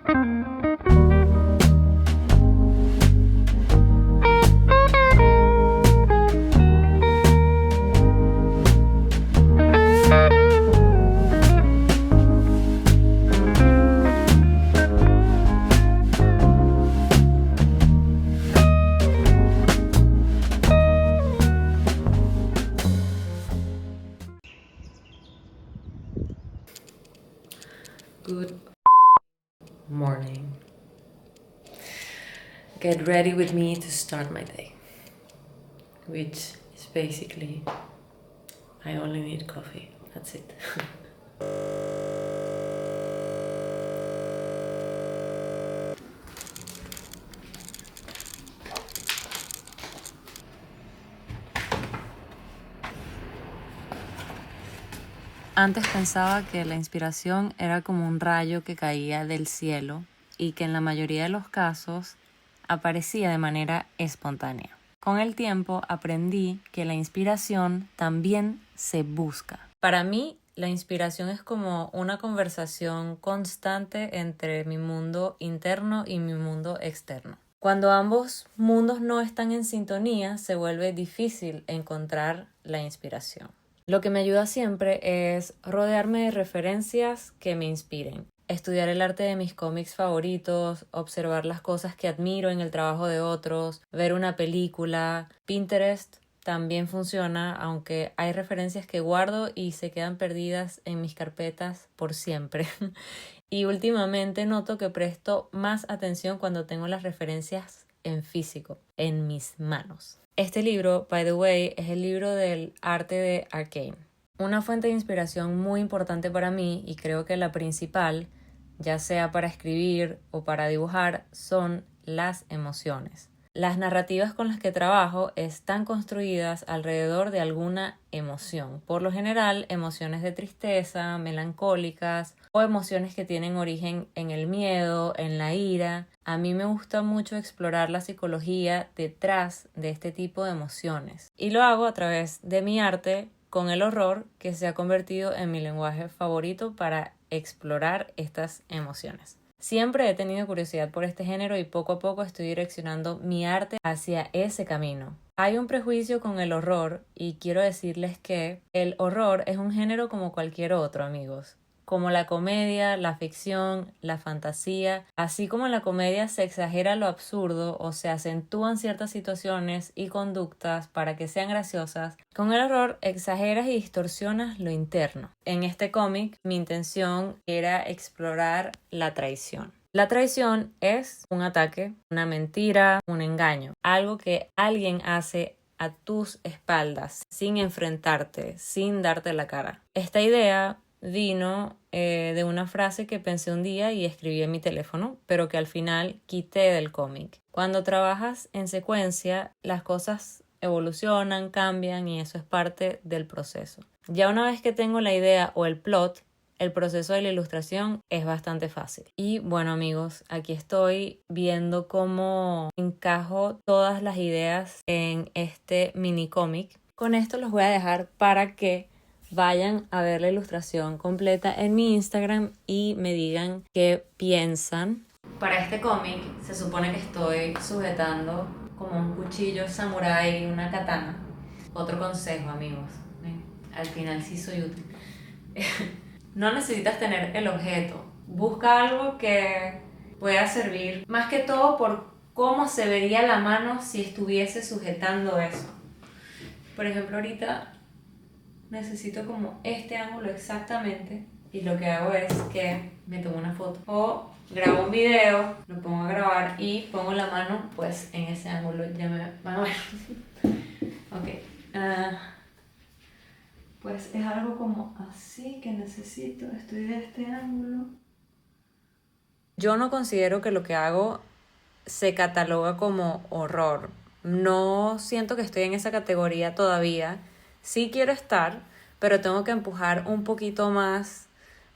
Good morning. Get ready with me to start my day, which is basically I only need coffee. That's it. Antes pensaba que la inspiración era como un rayo que caía del cielo y que en la mayoría de los casos aparecía de manera espontánea. Con el tiempo aprendí que la inspiración también se busca. Para mí, la inspiración es como una conversación constante entre mi mundo interno y mi mundo externo. Cuando ambos mundos no están en sintonía, se vuelve difícil encontrar la inspiración. Lo que me ayuda siempre es rodearme de referencias que me inspiren. Estudiar el arte de mis cómics favoritos, observar las cosas que admiro en el trabajo de otros, ver una película. Pinterest también funciona, aunque hay referencias que guardo y se quedan perdidas en mis carpetas por siempre. Y últimamente noto que presto más atención cuando tengo las referencias en físico, en mis manos. Este libro, by the way, es el libro del arte de Arcane. Una fuente de inspiración muy importante para mí, y creo que la principal, ya sea para escribir o para dibujar, son las emociones. Las narrativas con las que trabajo están construidas alrededor de alguna emoción. Por lo general, emociones de tristeza, melancólicas o emociones que tienen origen en el miedo, en la ira. A mí me gusta mucho explorar la psicología detrás de este tipo de emociones. Y lo hago a través de mi arte con el horror, que se ha convertido en mi lenguaje favorito para explorar estas emociones. Siempre he tenido curiosidad por este género y poco a poco estoy direccionando mi arte hacia ese camino. Hay un prejuicio con el horror y quiero decirles que el horror es un género como cualquier otro, amigos. Como la comedia, la ficción, la fantasía, así como en la comedia se exagera lo absurdo o se acentúan ciertas situaciones y conductas para que sean graciosas, con el horror exageras y distorsionas lo interno. En este cómic, mi intención era explorar la traición. La traición es un ataque, una mentira, un engaño, algo que alguien hace a tus espaldas, sin enfrentarte, sin darte la cara. Esta idea vino de una frase que pensé un día y escribí en mi teléfono, pero que al final quité del cómic. Cuando trabajas en secuencia, las cosas evolucionan, cambian y eso es parte del proceso. Ya una vez que tengo la idea o el plot, el proceso de la ilustración es bastante fácil. Y bueno, amigos, aquí estoy viendo cómo encajo todas las ideas en este mini cómic. Con esto los voy a dejar para que vayan a ver la ilustración completa en mi Instagram y me digan qué piensan. Para este cómic se supone que estoy sujetando como un cuchillo samurái, una katana. Otro consejo, amigos, al final sí soy útil. No necesitas tener el objeto. Busca algo que pueda servir, más que todo por cómo se vería la mano si estuviese sujetando eso. Por ejemplo, ahorita necesito como este ángulo exactamente y lo que hago es que me tomo una foto o grabo un video, lo pongo a grabar y pongo la mano pues en ese ángulo. Ya me van a ver. Ok. Pues es algo como así que necesito, estoy de este ángulo. Yo no considero que lo que hago se cataloga como horror. No siento que estoy en esa categoría todavía. Sí quiero estar, pero tengo que empujar un poquito más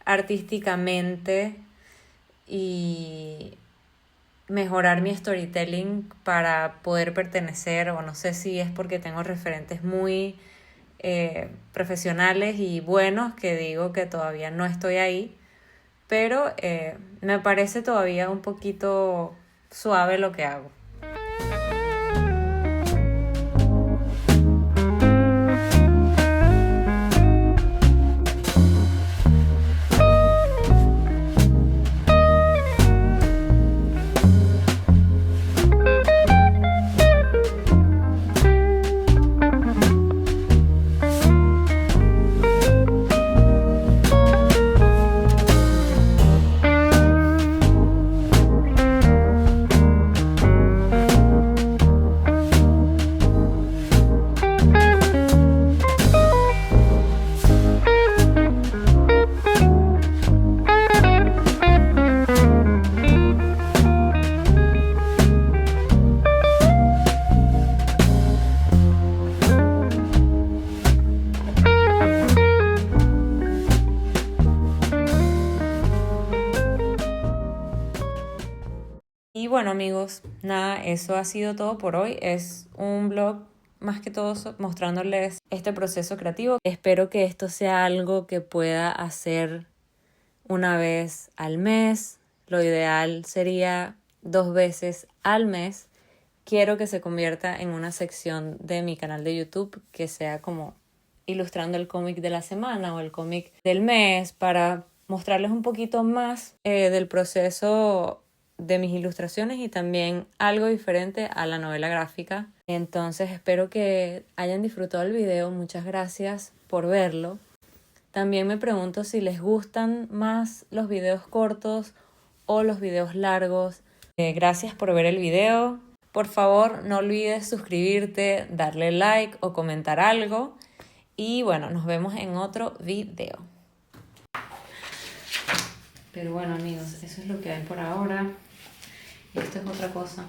artísticamente y mejorar mi storytelling para poder pertenecer, o no sé si es porque tengo referentes muy profesionales y buenos que digo que todavía no estoy ahí, pero me parece todavía un poquito suave lo que hago. Y bueno amigos, nada, eso ha sido todo por hoy. Es un blog más que todo mostrándoles este proceso creativo. Espero que esto sea algo que pueda hacer una vez al mes. Lo ideal sería 2 veces al mes. Quiero que se convierta en una sección de mi canal de YouTube que sea como ilustrando el cómic de la semana o el cómic del mes, para mostrarles un poquito más del proceso de mis ilustraciones y también algo diferente a la novela gráfica. Entonces espero que hayan disfrutado el video. Muchas gracias por verlo. También me pregunto si les gustan más los videos cortos o los videos largos. Gracias por ver el video. Por favor, no olvides suscribirte, darle like o comentar algo. Y bueno, nos vemos en otro video. Pero bueno amigos, eso es lo que hay por ahora. Esto es otra cosa.